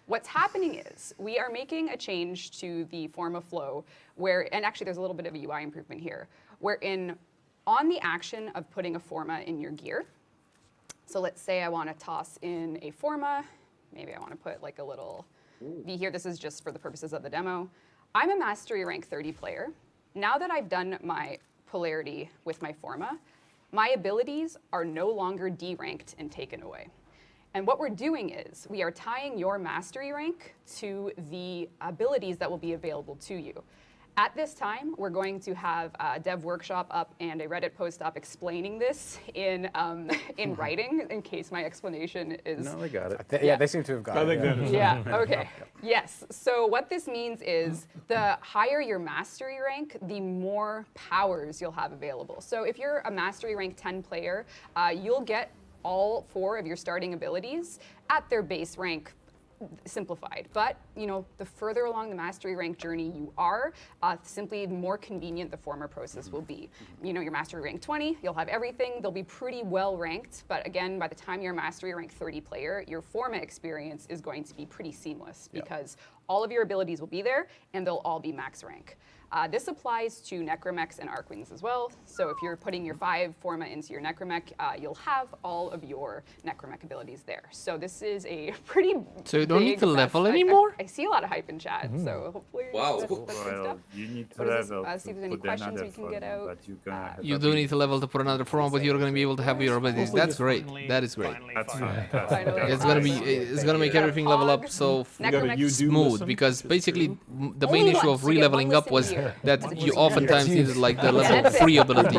what's happening is we are making a change to the form of flow where, and actually there's a little bit of a UI improvement here, wherein on the action of putting a forma in your gear, so let's say I want to toss in a forma, maybe I want to put like a little V here, this is just for the purposes of the demo. I'm a mastery rank 30 player. Now that I've done my polarity with my forma, my abilities are no longer D-ranked and taken away. And what we're doing is we are tying your mastery rank to the abilities that will be available to you. At this time, we're going to have a dev workshop up and a Reddit post up explaining this in writing, in case my explanation is... No, they got it. Yeah, they seem to have got it. I think that is. Yeah, okay. Yes, so what this means is the higher your mastery rank, the more powers you'll have available. So if you're a mastery rank 10 player, you'll get all 4 of your starting abilities at their base rank simplified. But, you know, the further along the mastery rank journey you are, simply the more convenient the former process will be. You know, your mastery rank 20, you'll have everything. They'll be pretty well ranked. But again, by the time you're a mastery rank 30 player, your forma experience is going to be pretty seamless because all of your abilities will be there and they'll all be max rank. This applies to Necromechs and Archwings as well. So if you're putting your 5 forma into your Necromech, you'll have all of your Necromech abilities there. So this is a pretty So you don't need to big level mess. anymore? I see a lot of hype in chat, so hopefully Wow. that's good stuff. Well, you need to What is this? level See if there's to any put questions another we can get form, out. but you gonna have You a do big- need to level to put another form, but you're going to be able to have your abilities. That's great. That is great. That's Finally. fantastic. It's gonna be. It's gonna make everything level up so Necromech you do smooth. listen? Because basically, the Only main issue once. of You get one re-leveling up was listen a year. that you oftentimes needed like the level 3 ability,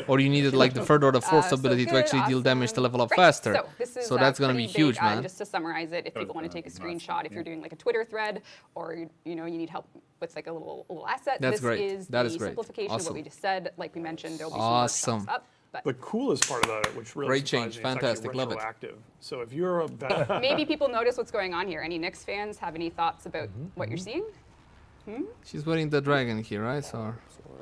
or you needed like the 3rd or the 4th So ability to good, actually deal damage to awesome. level up Great. faster. So, this is, So that's gonna be pretty huge, big, man. Just to summarize it, if people want to take a screenshot, if you're doing like a Twitter thread, or you know you need help with like a little asset, That's this great. is That the is great. simplification of what Awesome. we just said. Like we mentioned, there'll be some Awesome. workshops up. But The coolest part about it, which really Great surprised change. me, is Fantastic. actually Love it. retroactive. So if you're a vet, maybe people notice what's going on here. Any Knicks fans have any thoughts about what you're seeing? She's wearing the dragon here, right? So.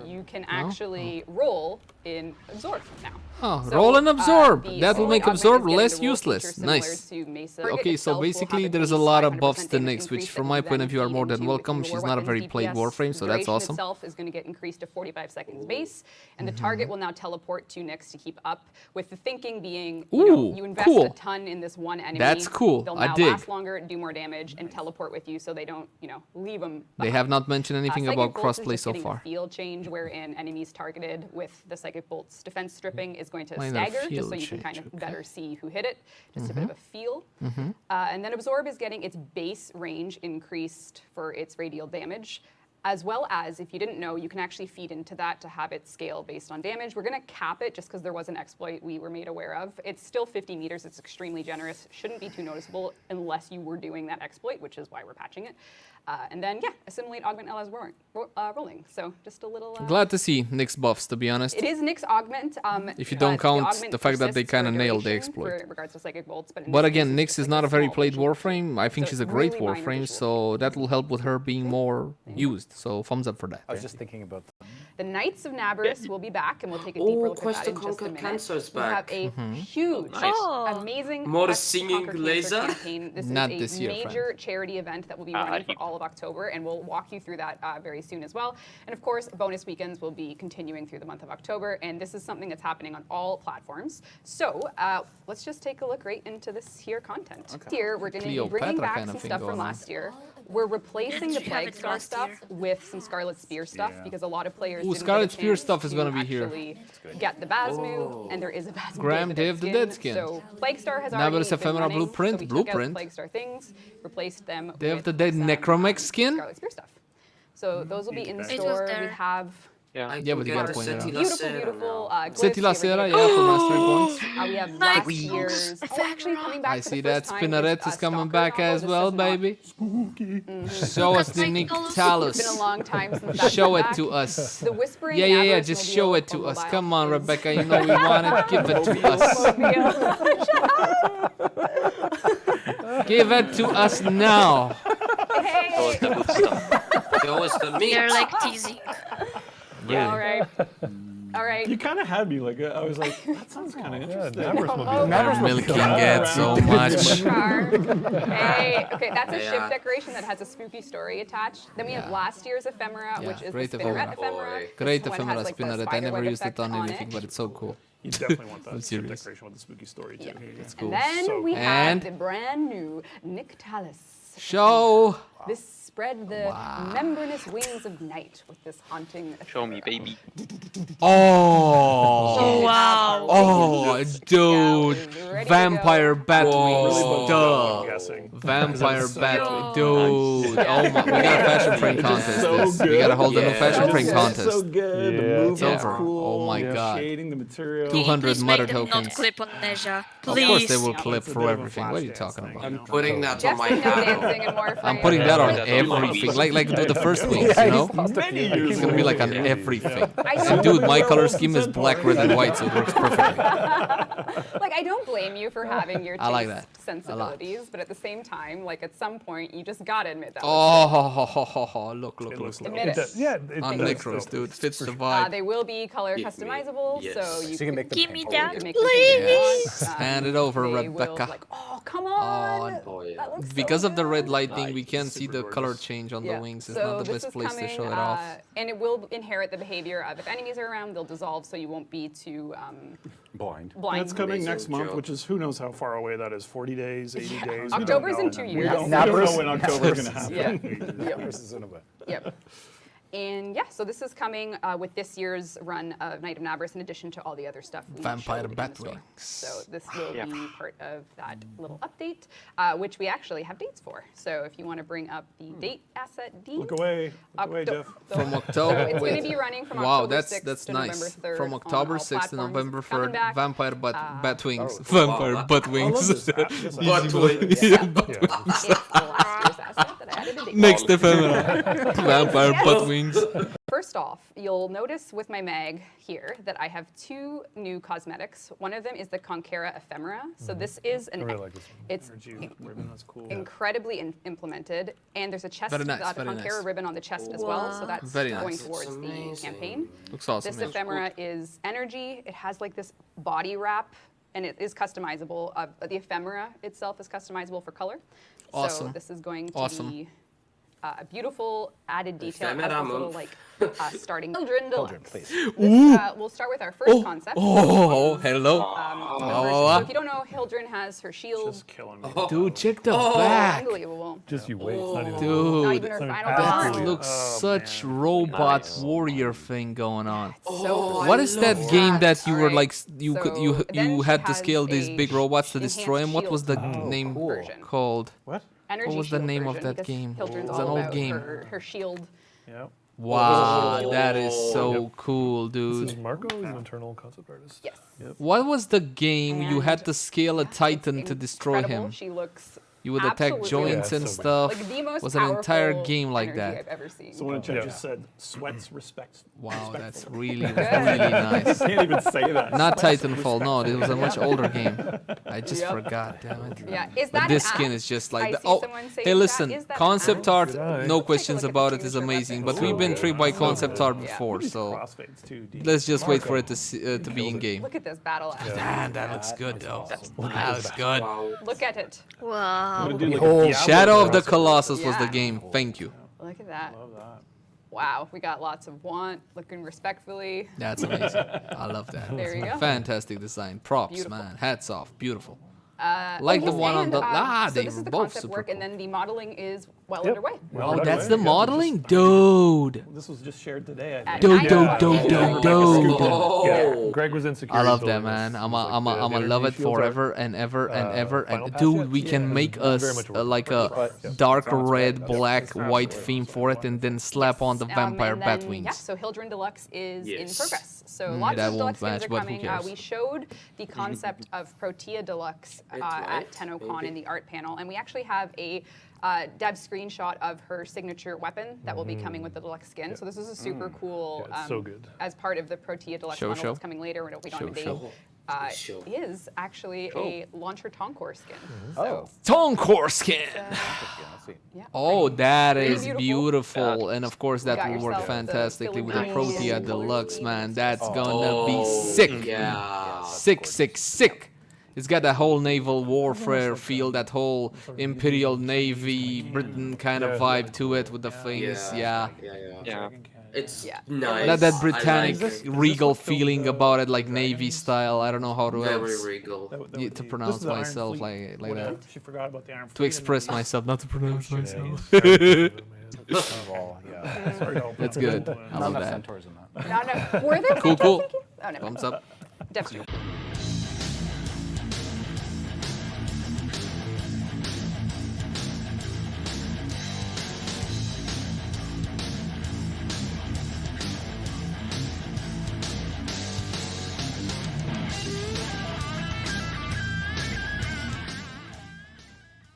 You can actually roll in absorb now. Oh, So, roll and absorb. the That will make Augment is absorb getting less the roll feature useless. similar Nice. to Mesa. Okay, Target so itself will basically have a there's a base lot of 500% buffs to damage Nyx, which increase from that my will point of then view are feed more than into welcome. your She's not a weapon's very played DPS. Warframe, so that's Duration awesome. itself is going to get increased to 45 seconds base, and the target will now teleport to Nyx to keep up, with the thinking being, you know, Ooh, you invest cool. a ton in this one enemy. That's cool. They'll I now dig. last longer, do more damage, and teleport with you, so they don't, you know, leave them They have not mentioned anything Psychic about Bolts is crossplay just so getting far. a field change wherein enemies targeted with the Psychic Bolt's defense stripping is going to Minor stagger, just so field you can kind of change, better see who hit it. Just a bit of a feel. And then Absorb is getting its base range increased for its radial damage, as well as, if you didn't know, you can actually feed into that to have it scale based on damage. We're going to cap it just because there was an exploit we were made aware of. It's still 50 meters. It's extremely generous. Shouldn't be too noticeable unless you were doing that exploit, which is why we're patching it. And then, yeah, assimilate, augment, LS rolling. So just a little... Glad to see Nyx buffs, to be honest. It is Nyx augment. If you don't but count augment the fact that they persists for kind of a nailed the duration exploit. for regards to Psychic Bolts, but in But this again, case, Nyx it's is just not like a very small played visual Warframe. I think So she's a it's great really minor Warframe, visual so that will help with her being more used. So thumbs up for that. I was just thinking about that. The Knights of Naberus will be back, and we'll take a deeper look at Quest that to in just a Conquer minute. Cancer is We have back. a huge, Nice. amazing More Quest to singing Conquer Cancer laser? campaign. This Not is this a year, major charity event that will be running for all of October, and we'll walk you through that very soon as well. And of course, bonus weekends will be continuing through the month of October, and this is something that's happening on all platforms. So let's just take a look right into this here content. Here, we're going to be bringing Cleopatra back kind of some thing stuff going from on. last year. We're replacing the Didn't you have Plague it Star last stuff year? with some Scarlet Spear stuff, because a lot of players Ooh, didn't Scarlet get a Spear chance stuff is gonna be here. actually get the Basmu, and there is a Basmu Graham Dave the Dead Skin. So Plague Star has Naberus already been Ephemera running, Blueprint, so we took out Blueprint. Plague Star things, replaced them They have with the Dead some, Necromech skin? Scarlet Spear stuff. So those will be in It was store. We there. have I Yeah, but can you get gotta a point it out. Seti beautiful, Lacera beautiful now. glyphs, Seti Lacera, irradiated yeah, for mastery glyphs. points. We have Nice. last year's. Oh, actually coming back I for see the that first time Spinneret is coming back as well, baby. Show us the It's been a Nyctalus. long time since that's Show been it back. to us. The Whispering Yeah, yeah, yeah, Naberus just Mobile show it for to us. mobile Come on, is- Rebecca, you know we want it. Give it to us. Give it to us now. Hey! Show us the meat. They're like teasing. All right. All right. You kind of had me like I was like, that sounds kind of interesting. Milking it so much. Hey, okay, that's a ship decoration that has a spooky story attached. Then we have last year's ephemera, which is the great spinneret ephemera. ephemera. Great This one ephemera has, like, the spinneret. I spider never web used it effect on on anything, it. but it's so cool. You definitely want that serious. decoration with the spooky story too. Yeah. It's cool. And then So we cool. have And- the brand new Nyctalus. Show. This spread the membranous wings of night with this haunting. Show me, baby. Oh. Wow. Oh, dude. Vampire Batwings. Duh. I'm guessing. Vampire So Batwing. good. Dude. Oh my. We got a fashion frame contest. so this. We good. gotta hold a new Yeah. fashion frame It's contest. so good. The Yeah. movie It's is over. cool. Oh my The God. Shading the material. 200 Please mother make them tokens. not clip on Neja. Of Please. course they will Yeah, clip it's a for bit of a everything. What are you flash talking dance about? thing, I'm putting that on Just my no hat. dancing in Warframe. I'm putting that on Yeah. everything. Like do the first wings, you know? Many years It's gonna be like on later. everything. I And don't, dude, my color scheme is black, red, and white, so it works perfectly. like, I don't blame you for having your I like taste that. sensibilities, but at the same time, like at some point, you just gotta admit that. Oh, look. It looks Admit dope. it. Yeah, On does, Necros, though. dude. Fits the vibe. They will be color Give me- customizable, yes. so you can make them Give me pink. that, can make them pink if you please. want. Hand it over, They Rebecca. Will, like, oh, come on. Oh, yeah. That looks so Because of the red good. lighting, we Nice. can't see the Super color gorgeous. change on Yeah, the wings. It's so not the this best is place to coming, show it off. and it will inherit the behavior of if enemies are around, they'll dissolve, so you won't be too Blind. blind. That's coming Laser next month, joke. which is who knows how far away that is. 40 days, 80 days. We don't October's know. in 2 We years. don't know Naberus- when October's going to happen. Yeah. Versus Innova. Yep. And yeah, so this is coming with this year's run of Night of Naberus, in addition to all the other stuff we Vampire showed in the store. Batwings. So this will Yep. be part of that little update, which we actually have dates for. So if you want to bring up the date asset D, Look away. Look away, Octo- Jeff. From So October. it's going wait. to be running from Wow, October that's 6th to November nice. 3rd From on October all 6th to platforms. November Coming 3rd, back. Vampire Batwings. oh, Vampire wow. I love Batwings. this. This Buttwings. It's last year's asset that I added a date. Next ephemera. Vampire Batwings. First off, you'll notice with my mag here that I have two new cosmetics. One of them is the Conquera Ephemera. So this is an really like this one. it's Energy ribbon, that's cool. incredibly implemented, and there's a chest, Very nice, the very Conquera nice. ribbon on the chest as well. So Wow. that's Very going nice. towards That's the amazing. campaign. Looks awesome. This man. ephemera is energy. It has like this body wrap, and it is customizable. The ephemera itself is customizable for color. So Awesome. this is going to Awesome. be a beautiful added detail. It has Ephemera this little move. like starting Hildryn Deluxe. please. This, we'll start with our first concept. Oh, hello. So if you don't know, Hildryn has her shield. Just killing me. Dude, check the back. Unbelievable. Just you wait. It's not even. Not Dude, even her It's not final even that boss. looks Oh, such man. robot Nice. warrior thing going on. So What is that game that you were Alright, like you could you so then you she had to has scale these a big robots to enhanced destroy them? What was the shield name version. called? What? Energy What was the shield name of version, that because game? Hildryn's It's all an old about game. her shield. Yeah. Wow, that is so cool, This is dude. Marco. He's an internal concept artist. Yes. What was the game you had And to scale a Titan to destroy Incredible. him? She looks You would attack absolutely joints Yeah, and it's so stuff. like the most Was an entire powerful game like energy that. I've ever seen. Someone in chat Yeah. just said, sweats, respect. Wow, that's respectful." really nice. Can't even say that. Not Sweats, Titanfall, no, it was a much older game. I just Yep. forgot, damn it. Yeah, is that But an this skin app? is just I like, see oh, someone say hey, in chat, listen, is that an concept app? art, Good eye. no Take a questions look at about the it, is signature amazing. weapon. But we've been intrigued by So concept good. art Yeah. before, so Crossfades too. D. let's just wait for it to be in game. Look at this battle axe. Man, that looks good though. That looks good. Wow. Look at it. Wow. Gonna do like a Behold, Diablo Shadow of the concept. Colossus was the Yeah. game. Thank you. Look at that. Love that. Wow, we got lots of want, looking respectfully. That's amazing. I love that. There you go. Fantastic design. Props, Beautiful. man. Hats off. Beautiful. Oh, Like the yes, one on and, the so they this were is the both concept super work, cool. and then the modeling is well Yep. underway. Well, Oh, right that's away. the Yeah, modeling, dude. This was just shared today. I At think. Do night. do do do do. Oh. Greg was insecure. I love that, man. I'm a love it forever and ever and ever. Final And Pass dude, yet? we can Yeah. make Very us much work. like a Yeah. dark Sounds red, great. black, Absolutely. white theme for it, and then slap on the vampire and then, Batwings. Yeah, so Hildryn Deluxe is in Yes. progress. So lots that of won't deluxe skins match, are but who coming. cares? We showed the concept of Protea Deluxe It at might, TennoCon in maybe. the art panel, and we actually have a dev screenshot of her signature weapon that will be coming with the deluxe skin. So this is a super cool. Yeah, it's so good. As part of the Protea Deluxe Show, model show. that's coming later. We don't have a date. Show. Sure. is actually a launcher Toncore skin. Oh. Toncore skin. Let's see. Yeah. Oh, that Pretty is beautiful. beautiful. And of course, that got will work yourself the fantastically with the filigree Protea and color Deluxe, scheme. man. That's gonna Oh, be sick. Yeah. Sick, sick, sick. It's got that whole naval warfare feel, that whole Imperial Navy, Britain kind of vibe to it with the things, yeah. Yeah. It's Yeah. nice. That I Britannic like it. regal what filled feeling the about it, like dragons? Navy style. I don't know how to Very else regal. to pronounce myself like Whatever. that. She forgot about the Iron To Fleet express and myself, not to pronounce myself. Well, yeah. Sorry to open That's up good. the- I Not love enough that. centaurs in that. No, no. Were there Cool, centaurs cool. thinking? Oh, never Thumbs mind. up. Devstream.